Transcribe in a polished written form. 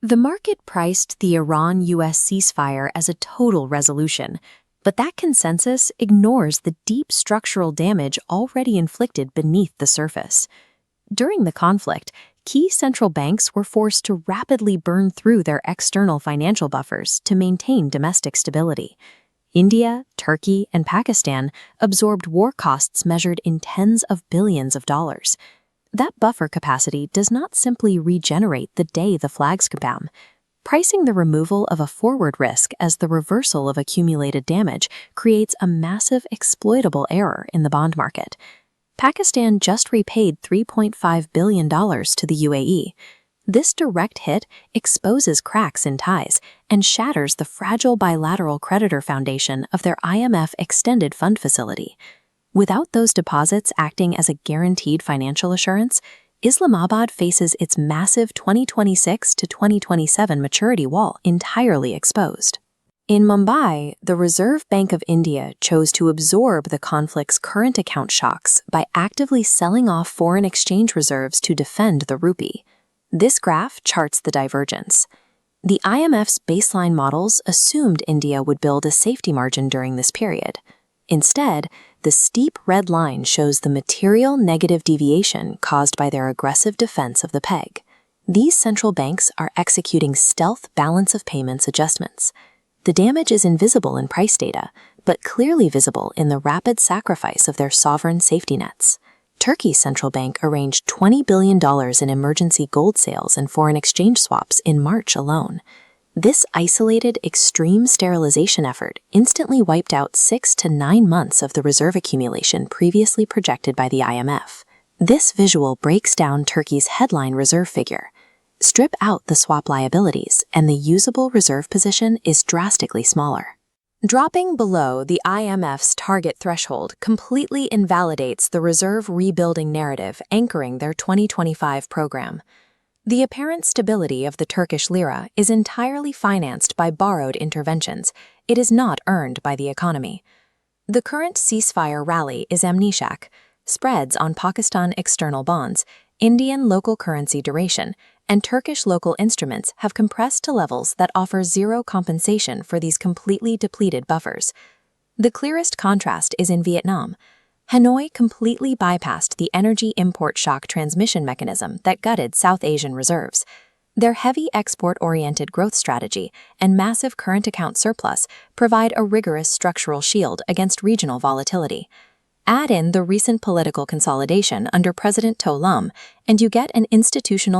The market priced the Iran-US ceasefire as a total resolution, but that consensus ignores the deep structural damage already inflicted beneath the surface. During the conflict, key central banks were forced to rapidly burn through their external financial buffers to maintain domestic stability. India, Turkey, and Pakistan absorbed war costs measured in tens of billions of dollars. That buffer capacity does not simply regenerate the day the flags come down. Pricing the removal of a forward risk as the reversal of accumulated damage creates a massive exploitable error in the bond market. Pakistan just repaid $3.5 billion to the UAE. This direct hit exposes cracks in ties and shatters the fragile bilateral creditor foundation of their IMF extended fund facility. Without those deposits acting as a guaranteed financial assurance, Islamabad faces its massive 2026 to 2027 maturity wall entirely exposed. In Mumbai, the Reserve Bank of India chose to absorb the conflict's current account shocks by actively selling off foreign exchange reserves to defend the rupee. This graph charts the divergence. The IMF's baseline models assumed India would build a safety margin during this period. Instead, the steep red line shows the material negative deviation caused by their aggressive defense of the peg. These central banks are executing stealth balance of payments adjustments. The damage is invisible in price data, but clearly visible in the rapid sacrifice of their sovereign safety nets. Turkey's central bank arranged $20 billion in emergency gold sales and foreign exchange swaps in March alone. This isolated, extreme sterilization effort instantly wiped out 6 to 9 months of the reserve accumulation previously projected by the IMF. This visual breaks down Turkey's headline reserve figure. Strip out the swap liabilities, and the usable reserve position is drastically smaller. Dropping below the IMF's target threshold completely invalidates the reserve rebuilding narrative anchoring their 2025 program. The apparent stability of the Turkish lira is entirely financed by borrowed interventions. It is not earned by the economy. The current ceasefire rally is amnesiac. Spreads on Pakistan external bonds, Indian local currency duration, and Turkish local instruments have compressed to levels that offer zero compensation for these completely depleted buffers. The clearest contrast is in Vietnam. Hanoi completely bypassed the energy import shock transmission mechanism that gutted South Asian reserves. Their heavy export-oriented growth strategy and massive current account surplus provide a rigorous structural shield against regional volatility. Add in the recent political consolidation under President To Lam, and you get an institutional